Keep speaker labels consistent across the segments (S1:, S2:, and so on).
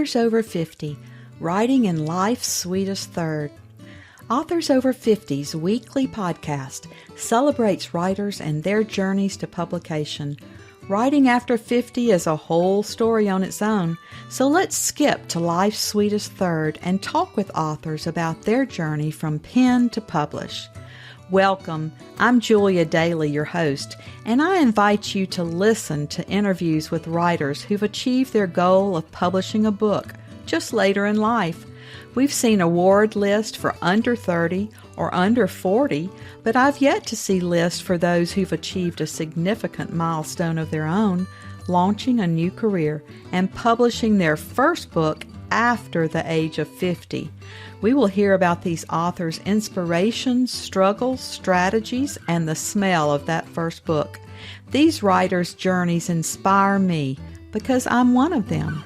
S1: Authors Over 50, Writing in Life's Sweetest Third. Authors Over 50's weekly podcast celebrates writers and their journeys to publication. Writing after 50 is a whole story on its own, so let's skip to life's sweetest third and talk with authors about their journey from pen to publish. Welcome, I'm Julia Daly, your host, and I invite you to listen to interviews with writers who've achieved their goal of publishing a book just later in life. We've seen award lists for under 30 or under 40, but I've yet to see lists for those who've achieved a significant milestone of their own, launching a new career and publishing their first book after the age of 50. We will hear about these authors' inspirations, struggles, strategies, and the smell of that first book. These writers' journeys inspire me because I'm one of them.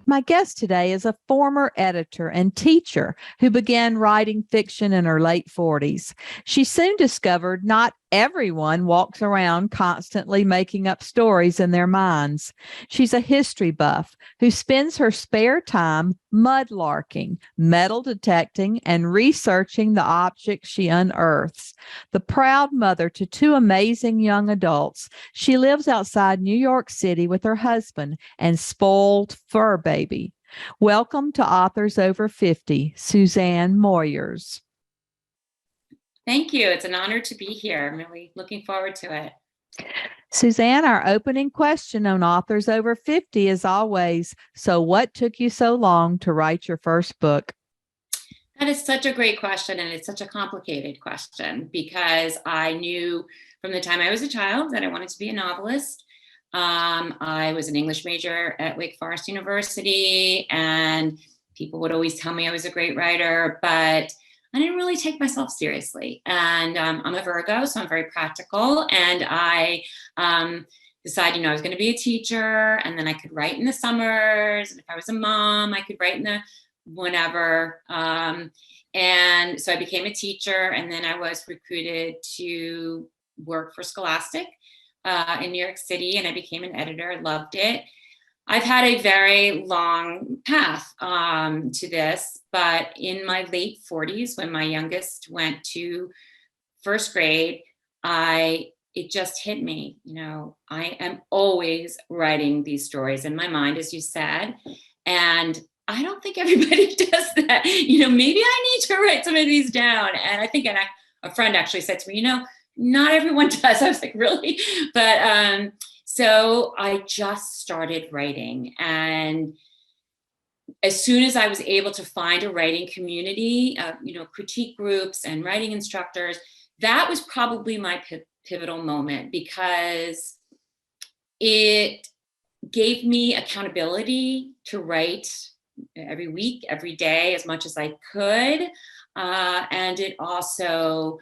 S1: My guest today is a former editor and teacher who began writing fiction in her late 40s. She soon discovered not everyone walks around constantly making up stories in their minds. She's a history buff who spends her spare time mud-larking, metal detecting, and researching the objects she unearths. The proud mother to two amazing young adults, she lives outside New York City with her husband and spoiled fur baby. Welcome to Authors Over 50, Suzanne Moyers.
S2: Thank you. It's an honor to be here. I'm really looking forward to it.
S1: Suzanne, our opening question on Authors Over 50 is always, so what took you so long to write your first book?
S2: That is such a great question, and it's such a complicated question because I knew from the time I was a child that I wanted to be a novelist. I was an English major at Wake Forest University, and people would always tell me I was a great writer, but I didn't really take myself seriously. And I'm a Virgo, so I'm very practical. And I decided, I was going to be a teacher, and then I could write in the summers. And if I was a mom, I could write in the whenever. And so I became a teacher, and then I was recruited to work for Scholastic in New York City, and I became an editor. I loved it. I've had a very long path to this, but in my late 40s, when my youngest went to first grade, it just hit me. I am always writing these stories in my mind, as you said, and I don't think everybody does that. Maybe I need to write some of these down. And I think a friend actually said to me, not everyone does. I was like, really? But so I just started writing, and as soon as I was able to find a writing community, critique groups and writing instructors, that was probably my pivotal moment because it gave me accountability to write every week, every day, as much as I could. And it also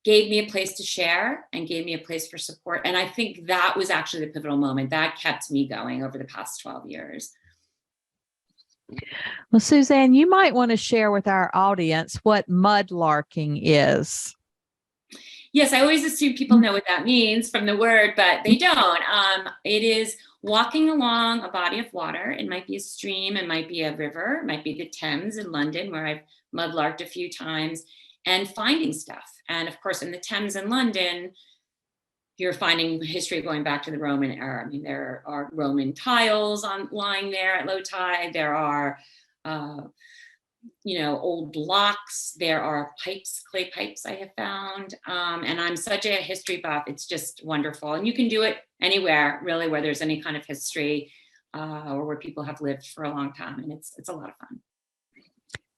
S2: gave me a place to share and gave me a place for support. And I think that was actually the pivotal moment that kept me going over the past 12 years.
S1: Well, Suzanne, you might want to share with our audience what mud-larking is.
S2: Yes, I always assume people know what that means from the word, but they don't. It is walking along a body of water. It might be a stream, it might be a river, it might be the Thames in London, where I've mud-larked a few times, and finding stuff. And of course, in the Thames in London, you're finding history going back to the Roman era. I mean, there are Roman tiles lying there at low tide. There are, old blocks. There are pipes, clay pipes I have found. And I'm such a history buff. It's just wonderful. And you can do it anywhere, really, where there's any kind of history or where people have lived for a long time. And it's a lot of fun.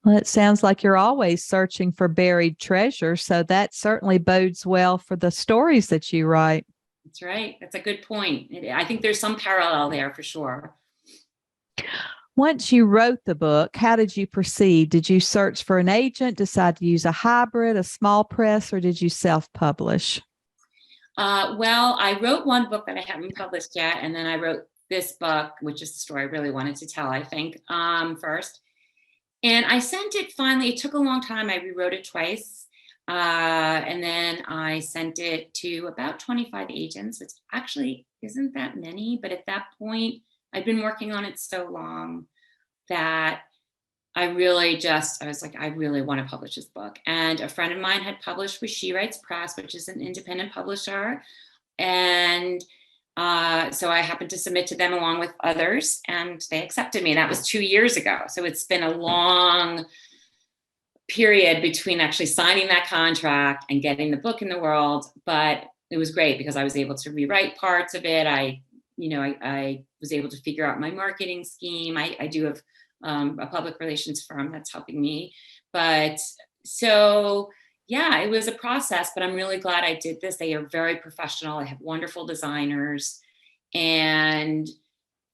S1: Well, it sounds like you're always searching for buried treasure, so that certainly bodes well for the stories that you write.
S2: That's right. That's a good point. I think there's some parallel there for sure.
S1: Once you wrote the book, how did you proceed? Did you search for an agent, decide to use a hybrid, a small press, or did you self-publish?
S2: Well, I wrote one book that I haven't published yet, and then I wrote this book, which is the story I really wanted to tell, I think, first. And I sent it finally. It took a long time. I rewrote it twice. And then I sent it to about 25 agents, which actually isn't that many. But at that point, I'd been working on it so long that I was like, I really want to publish this book. And a friend of mine had published with She Writes Press, which is an independent publisher. And so I happened to submit to them along with others, and they accepted me. And that was 2 years ago. So it's been a long period between actually signing that contract and getting the book in the world. But it was great because I was able to rewrite parts of it. I was able to figure out my marketing scheme. I do have a public relations firm that's helping me. But so, yeah, it was a process, but I'm really glad I did this. They are very professional. I have wonderful designers, and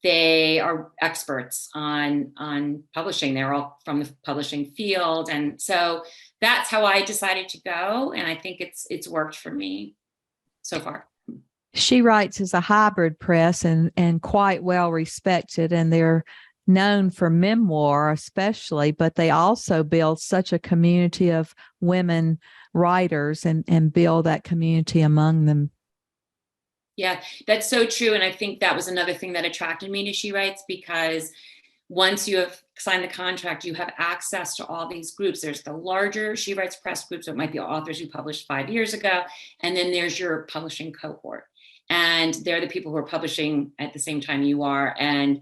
S2: they are experts on publishing. They're all from the publishing field. And so that's how I decided to go. And I think it's worked for me so far.
S1: She Writes is a hybrid press and quite well respected, and they're known for memoir especially, but they also build such a community of women writers and build that community among them.
S2: Yeah, that's so true. And I think that was another thing that attracted me to She Writes, because once you have signed the contract, you have access to all these groups. There's the larger She Writes Press groups, so it might be authors who published 5 years ago. And then there's your publishing cohort. And they're the people who are publishing at the same time you are. And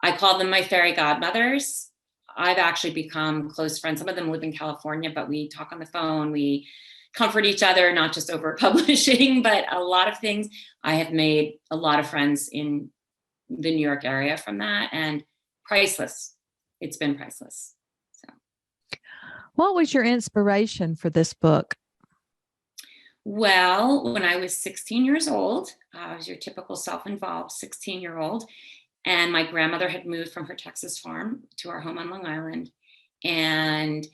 S2: I call them my fairy godmothers. I've actually become close friends. Some of them live in California, but we talk on the phone. We comfort each other, not just over publishing, but a lot of things. I have made a lot of friends in the New York area from that, and priceless. It's been priceless. So,
S1: what was your inspiration for this book?
S2: Well, when I was 16 years old, I was your typical self-involved 16-year-old, and my grandmother had moved from her Texas farm to our home on Long Island. And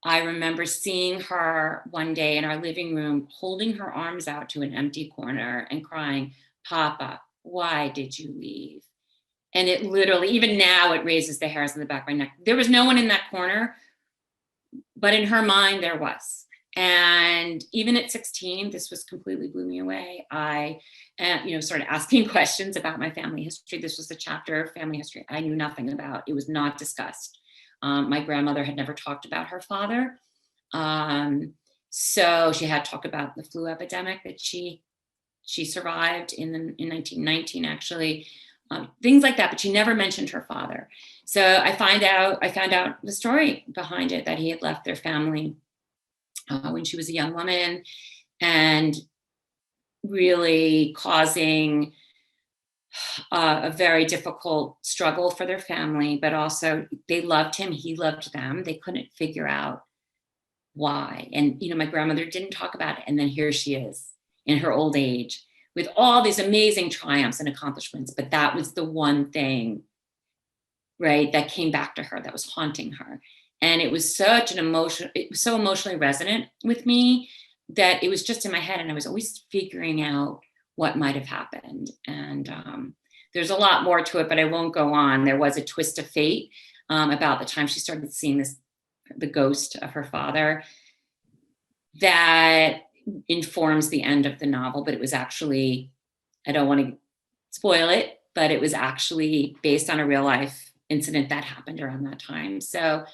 S2: I remember seeing her one day in our living room, holding her arms out to an empty corner and crying, "Papa, why did you leave?" And it literally, even now, it raises the hairs on the back of my neck. There was no one in that corner, but in her mind, there was. And even at 16, this was completely blew me away. I, started asking questions about my family history. This was a chapter of family history I knew nothing about. It was not discussed. My grandmother had never talked about her father. So she had talked about the flu epidemic that she survived in 1919, actually, things like that, but she never mentioned her father. So I found out the story behind it, that he had left their family when she was a young woman, and really causing a very difficult struggle for their family. But also, they loved him, he loved them. They couldn't figure out why. And my grandmother didn't talk about it, and then here she is in her old age with all these amazing triumphs and accomplishments, but that was the one thing, right, that came back to her, that was haunting her. And it was so emotionally resonant with me that it was just in my head, and I was always figuring out what might have happened. And there's a lot more to it, but I won't go on. There was a twist of fate about the time she started seeing the ghost of her father, that informs the end of the novel. But it was actually, I don't want to spoil it, but it was actually based on a real life incident that happened around that time. So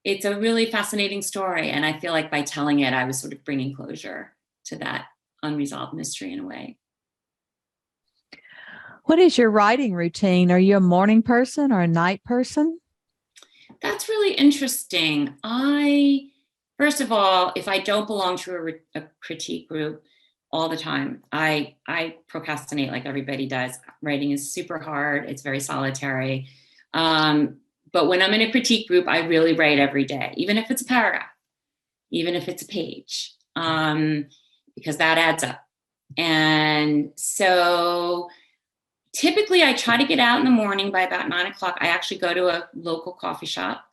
S2: it's a really fascinating story. And I feel like by telling it, I was sort of bringing closure to that unresolved mystery in a way.
S1: What is your writing routine? Are you a morning person or a night person?
S2: That's really interesting. First of all, if I don't belong to a critique group all the time, I procrastinate like everybody does. Writing is super hard. It's very solitary. But when I'm in a critique group, I really write every day, even if it's a paragraph, even if it's a page, because that adds up. And so typically I try to get out in the morning by about 9 o'clock. I actually go to a local coffee shop.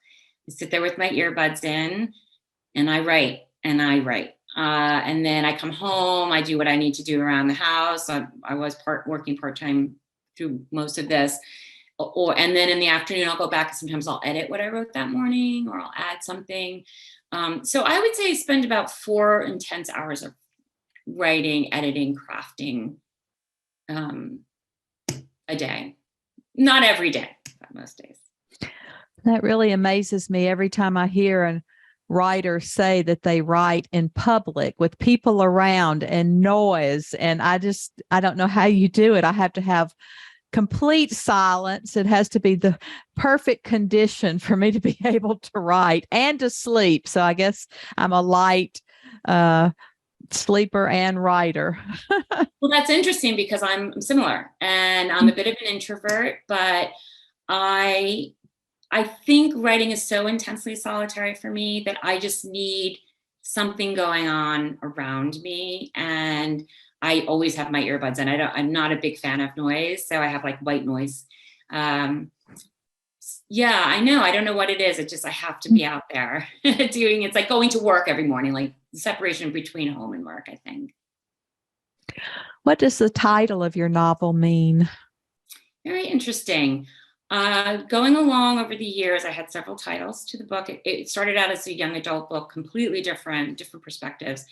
S2: I sit there with my earbuds in, and I write and I write. And then I come home, I do what I need to do around the house. I was working part-time through most of this. And then in the afternoon, I'll go back and sometimes I'll edit what I wrote that morning, or I'll add something. So I would say I spend about 4 intense hours of writing, editing, crafting a day. Not every day, but most days.
S1: That really amazes me every time I hear a writer say that they write in public with people around and noise. And I don't know how you do it. I have to have complete silence. It has to be the perfect condition for me to be able to write and to sleep. So I guess I'm a light sleeper and writer.
S2: Well, that's interesting because I'm similar and I'm a bit of an introvert, but I think writing is so intensely solitary for me that I just need something going on around me. And I always have my earbuds in. I'm not a big fan of noise. So I have like white noise. Yeah, I know. I don't know what it is. It just, I have to be out there doing, it's like going to work every morning, like separation between home and work, I think.
S1: What does the title of your novel mean?
S2: Very interesting. Going along over the years, I had several titles to the book. It started out as a young adult book, completely different perspectives.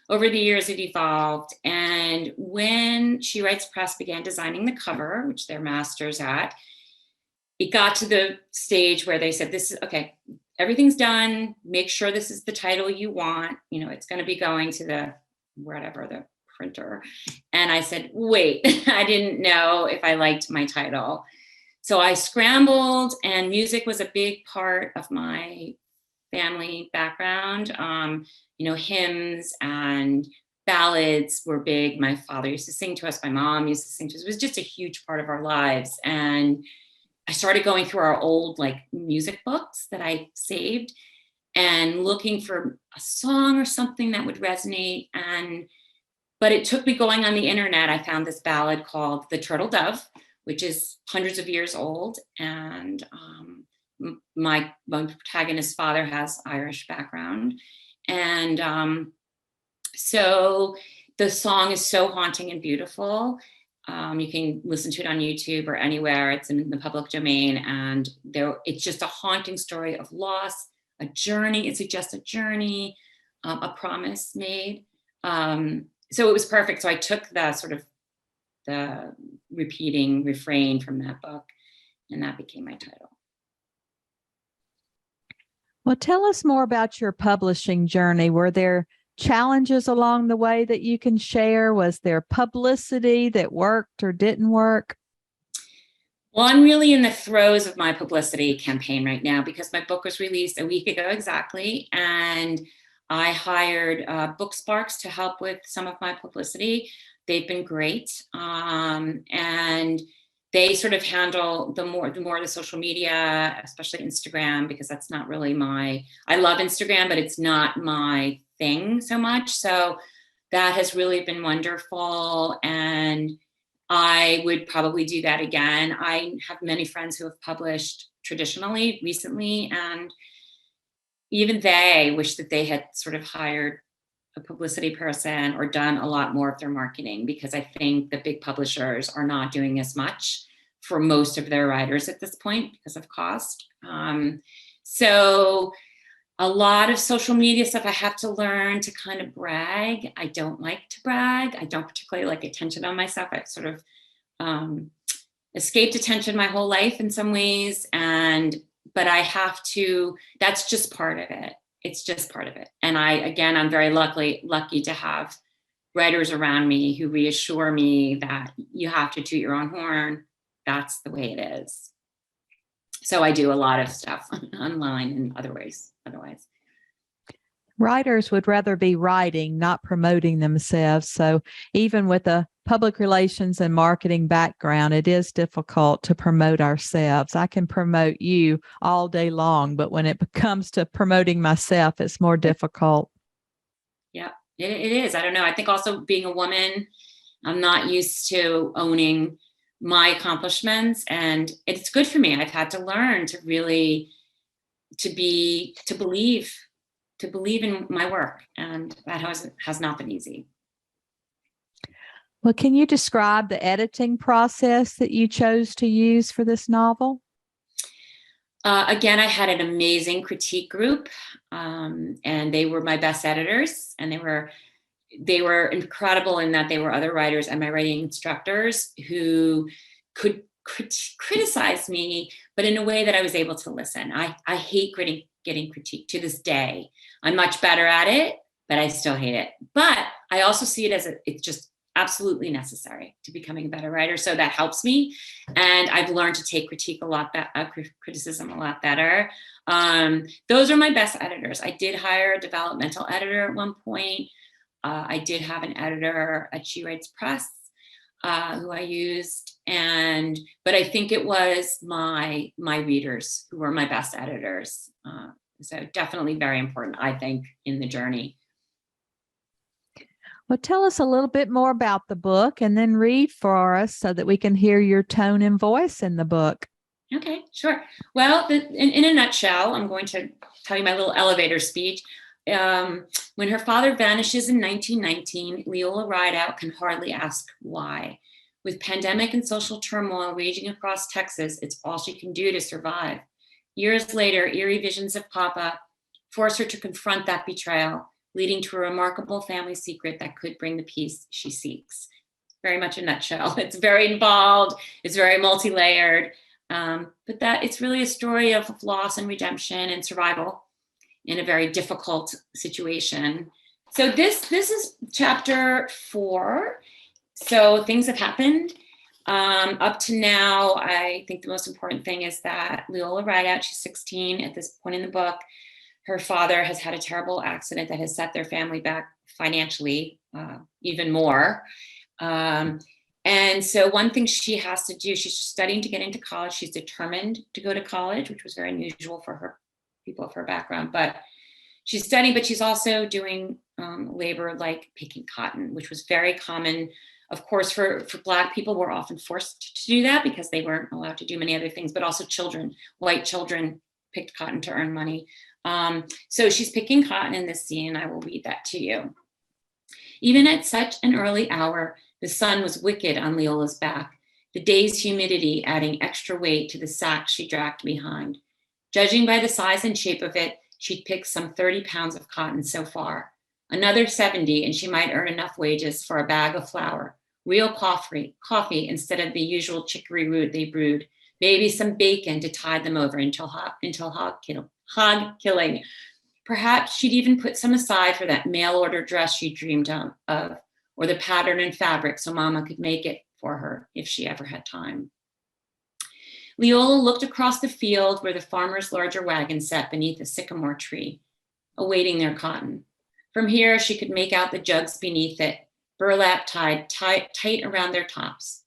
S2: Over the years, it evolved. And when She Writes Press began designing the cover, which they're masters at, it got to the stage where they said, this is okay, everything's done. Make sure this is the title you want. You know, it's going to be going to the printer. And I said, wait, I didn't know if I liked my title. So I scrambled, and music was a big part of my family background. Hymns and ballads were big. My father used to sing to us. My mom used to sing to us. It was just a huge part of our lives. And I started going through our old music books that I saved and looking for a song or something that would resonate. But it took me going on the internet. I found this ballad called The Turtle Dove, which is hundreds of years old. And my protagonist's father has Irish background. And so the song is so haunting and beautiful. You can listen to it on YouTube or anywhere. It's in the public domain. And it's just a haunting story of loss, a journey. It suggests a journey, a promise made. So it was perfect. So I took the repeating refrain from that book, and that became my title.
S1: Well, tell us more about your publishing journey. Were there challenges along the way that you can share? Was there publicity that worked or didn't work?
S2: Well, I'm really in the throes of my publicity campaign right now because my book was released a week ago exactly. And I hired Booksparks to help with some of my publicity. They've been great. And they sort of handle the more the social media, especially Instagram, because that's not really I love Instagram, but it's not my thing so much. So that has really been wonderful. And I would probably do that again. I have many friends who have published traditionally recently, and even they wish that they had sort of hired a publicity person or done a lot more of their marketing, because I think the big publishers are not doing as much for most of their writers at this point because of cost. So a lot of social media stuff, I have to learn to kind of brag. I don't like to brag. I don't particularly like attention on myself. I've sort of escaped attention my whole life in some ways. But I have to, that's just part of it. It's just part of it. And I'm very lucky to have writers around me who reassure me that you have to toot your own horn. That's the way it is. So I do a lot of stuff online and other ways otherwise.
S1: Writers would rather be writing, not promoting themselves. So even with a public relations and marketing background, it is difficult to promote ourselves. I can promote you all day long, but when it comes to promoting myself, it's more difficult.
S2: Yeah, it is. I don't know. I think also being a woman, I'm not used to owning my accomplishments, and it's good for me. I've had to learn to really believe in my work, and that has not been easy.
S1: Well, can you describe the editing process that you chose to use for this novel?
S2: Again, I had an amazing critique group, and they were my best editors, and they were incredible in that they were other writers and my writing instructors who could criticize me, but in a way that I was able to listen. I hate getting critiqued to this day. I'm much better at it, but I still hate it. But I also see it as it's just absolutely necessary to becoming a better writer. So that helps me. And I've learned to take criticism a lot better. Those are my best editors. I did hire a developmental editor at one point. I did have an editor at She Writes Press who I used, but I think it was my readers who were my best editors. So definitely very important, I think, in the journey.
S1: Well, tell us a little bit more about the book and then read for us so that we can hear your tone and voice in the book.
S2: Okay, sure. Well, in a nutshell, I'm going to tell you my little elevator speech. When her father vanishes in 1919, Leola Rideout can hardly ask why. With pandemic and social turmoil raging across Texas, it's all she can do to survive. Years later, eerie visions of Papa force her to confront that betrayal, leading to a remarkable family secret that could bring the peace she seeks. Very much a nutshell. It's very involved. It's very multi-layered. But that it's really a story of loss and redemption and survival in a very difficult situation. So this is chapter 4. So things have happened. Up to now, I think the most important thing is that Leola Rideout, she's 16 at this point in the book. Her father has had a terrible accident that has set their family back financially even more. And so one thing she has to do, she's studying to get into college. She's determined to go to college, which was very unusual for her people of her background. But she's studying, but she's also doing labor like picking cotton, which was very common. Of course, for Black people, we're often forced to do that because they weren't allowed to do many other things, but also children, white children picked cotton to earn money. So she's picking cotton in this scene. I will read that to you. Even at such an early hour, the sun was wicked on Leola's back, the day's humidity adding extra weight to the sack she dragged behind. Judging by the size and shape of it, she'd picked some 30 pounds of cotton so far. Another 70, and she might earn enough wages for a bag of flour, real coffee instead of the usual chicory root they brewed, maybe some bacon to tide them over until hog killing. Perhaps she'd even put some aside for that mail-order dress she dreamed of, or the pattern and fabric so Mama could make it for her if she ever had time. Leola looked across the field where the farmer's larger wagon sat beneath a sycamore tree, awaiting their cotton. From here, she could make out the jugs beneath it, burlap tied tight around their tops.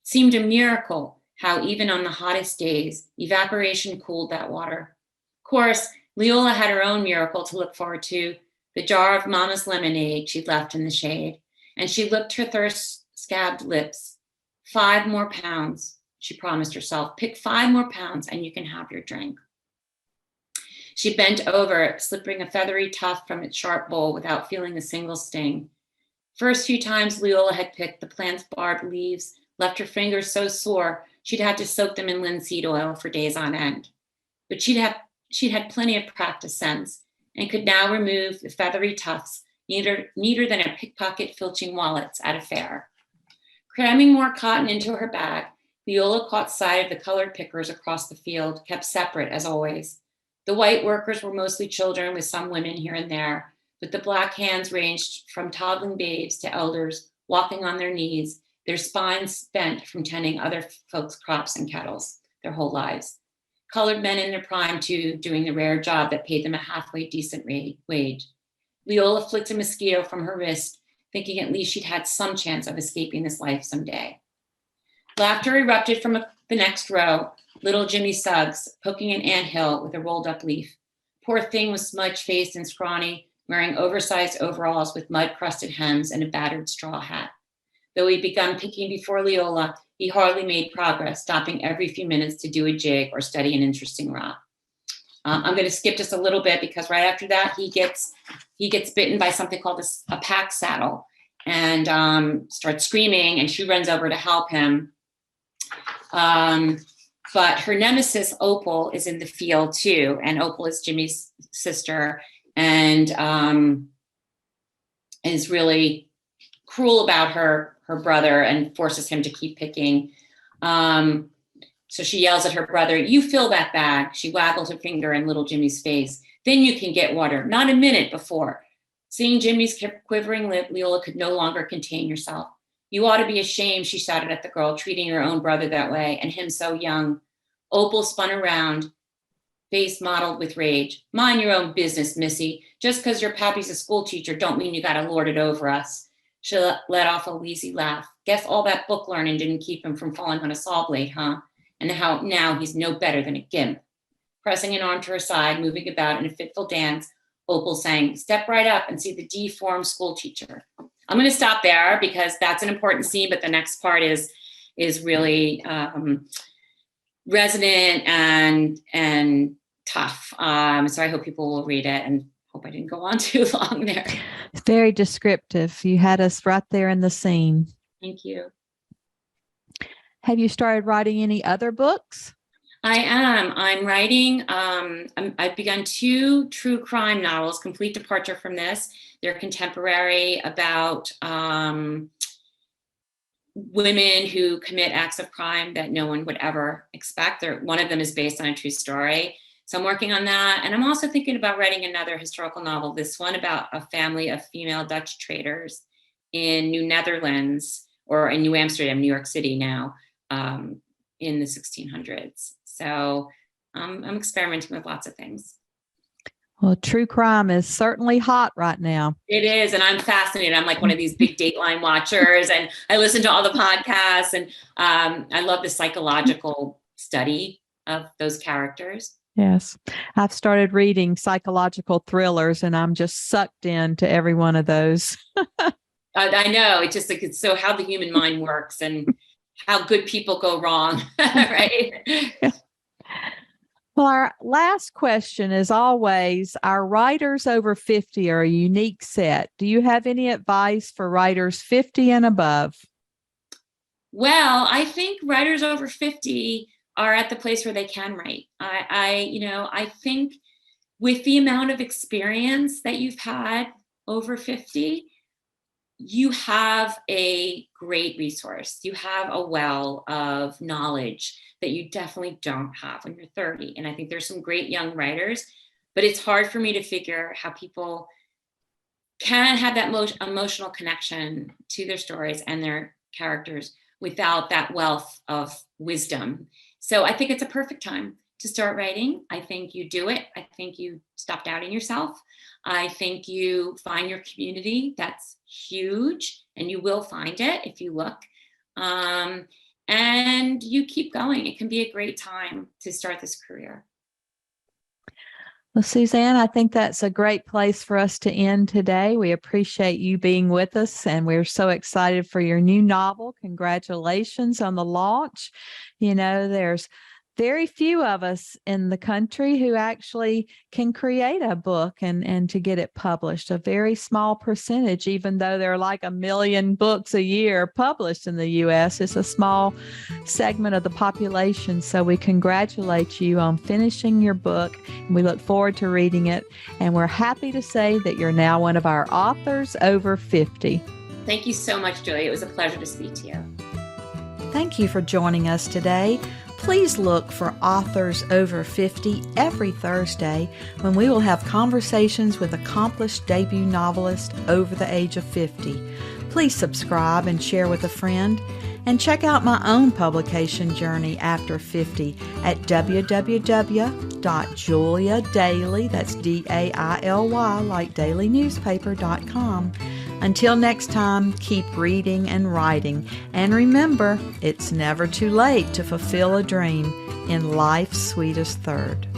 S2: It seemed a miracle how even on the hottest days, evaporation cooled that water. Of course, Leola had her own miracle to look forward to, the jar of Mama's lemonade she'd left in the shade, and she licked her thirst-scabbed lips. 5 more pounds, she promised herself. Pick 5 more pounds and you can have your drink. She bent over, slipping a feathery tuft from its sharp bowl without feeling a single sting. First few times Leola had picked, the plant's barbed leaves left her fingers so sore she'd had to soak them in linseed oil for days on end. But she'd had plenty of practice since and could now remove the feathery tufts neater than a pickpocket filching wallets at a fair. Cramming more cotton into her bag, Leola caught sight of the colored pickers across the field, kept separate as always. The white workers were mostly children with some women here and there, but the Black hands ranged from toddling babes to elders walking on their knees, their spines bent from tending other folks' crops and kettles their whole lives. Colored men in their prime, too, doing the rare job that paid them a halfway decent wage. Leola flicked a mosquito from her wrist, thinking at least she'd had some chance of escaping this life someday. Laughter erupted from the next row, little Jimmy Suggs poking an anthill with a rolled up leaf. Poor thing was smudge-faced and scrawny, wearing oversized overalls with mud-crusted hems and a battered straw hat. Though he'd begun picking before Leola, he hardly made progress, stopping every few minutes to do a jig or study an interesting rock. I'm going to skip just a little bit because right after that, he gets bitten by something called a pack saddle and starts screaming, and she runs over to help him. But her nemesis, Opal, is in the field too. And Opal is Jimmy's sister and is really cruel about her brother and forces him to keep picking. So she yells at her brother, "You fill that bag." She waggles her finger in little Jimmy's face. "Then you can get water." Not a minute before. Seeing Jimmy's quivering lip, Leola could no longer contain herself. "You ought to be ashamed," she shouted at the girl, treating her own brother that way, and him so young. Opal spun around, face mottled with rage. "Mind your own business, missy. Just because your pappy's a school teacher don't mean you gotta lord it over us." She let off a wheezy laugh. "Guess all that book learning didn't keep him from falling on a saw blade, huh? And how now he's no better than a gimp." Pressing an arm to her side, moving about in a fitful dance, Opal sang, "Step right up and see the deformed school teacher." I'm going to stop there because that's an important scene, but the next part is really resonant and tough. So I hope people will read it, and hope I didn't go on too long there.
S1: It's very descriptive. You had us right there in the scene.
S2: Thank you.
S1: Have you started writing any other books?
S2: I am. I'm writing. I've begun 2 true crime novels, complete departure from this. They're contemporary about women who commit acts of crime that no one would ever expect. One of them is based on a true story. So I'm working on that. And I'm also thinking about writing another historical novel, this one about a family of female Dutch traders in New Netherlands, or in New Amsterdam, New York City now, in the 1600s. So I'm experimenting with lots of things.
S1: Well, true crime is certainly hot right now.
S2: It is. And I'm fascinated. I'm like one of these big Dateline watchers, and I listen to all the podcasts, and I love the psychological study of those characters.
S1: Yes. I've started reading psychological thrillers, and I'm just sucked into every one of those.
S2: I know. It's just like, it's so how the human mind works and how good people go wrong. Right.
S1: Well, our last question is always, our writers over 50 are a unique set. Do you have any advice for writers 50 and above?
S2: Well, I think writers over 50 are at the place where they can write. I think with the amount of experience that you've had over 50, you have a great resource. You have a well of knowledge that you definitely don't have when you're 30. And I think there's some great young writers, but it's hard for me to figure how people can have that emotional connection to their stories and their characters without that wealth of wisdom. So I think it's a perfect time to start writing. I think you do it. I think you stop doubting yourself. I think you find your community. That's huge, and you will find it if you look. And you keep going. It can be a great time to start this career.
S1: Well, Suzanne, I think that's a great place for us to end today. We appreciate you being with us, and we're so excited for your new novel. Congratulations on the launch. You know, there's very few of us in the country who actually can create a book and to get it published. A very small percentage, even though there are like 1 million books a year published in the U.S., it's a small segment of the population. So we congratulate you on finishing your book, and we look forward to reading it. And we're happy to say that you're now one of our authors over 50.
S2: Thank you so much, Julie. It was a pleasure to speak to you.
S1: Thank you for joining us today. Please look for Authors Over 50 every Thursday, when we will have conversations with accomplished debut novelists over the age of 50. Please subscribe and share with a friend, and check out my own publication journey after 50 at www.juliadaily, that's D-A-I-L-Y, like dailynewspaper.com. Until next time, keep reading and writing. And remember, it's never too late to fulfill a dream in life's sweetest third.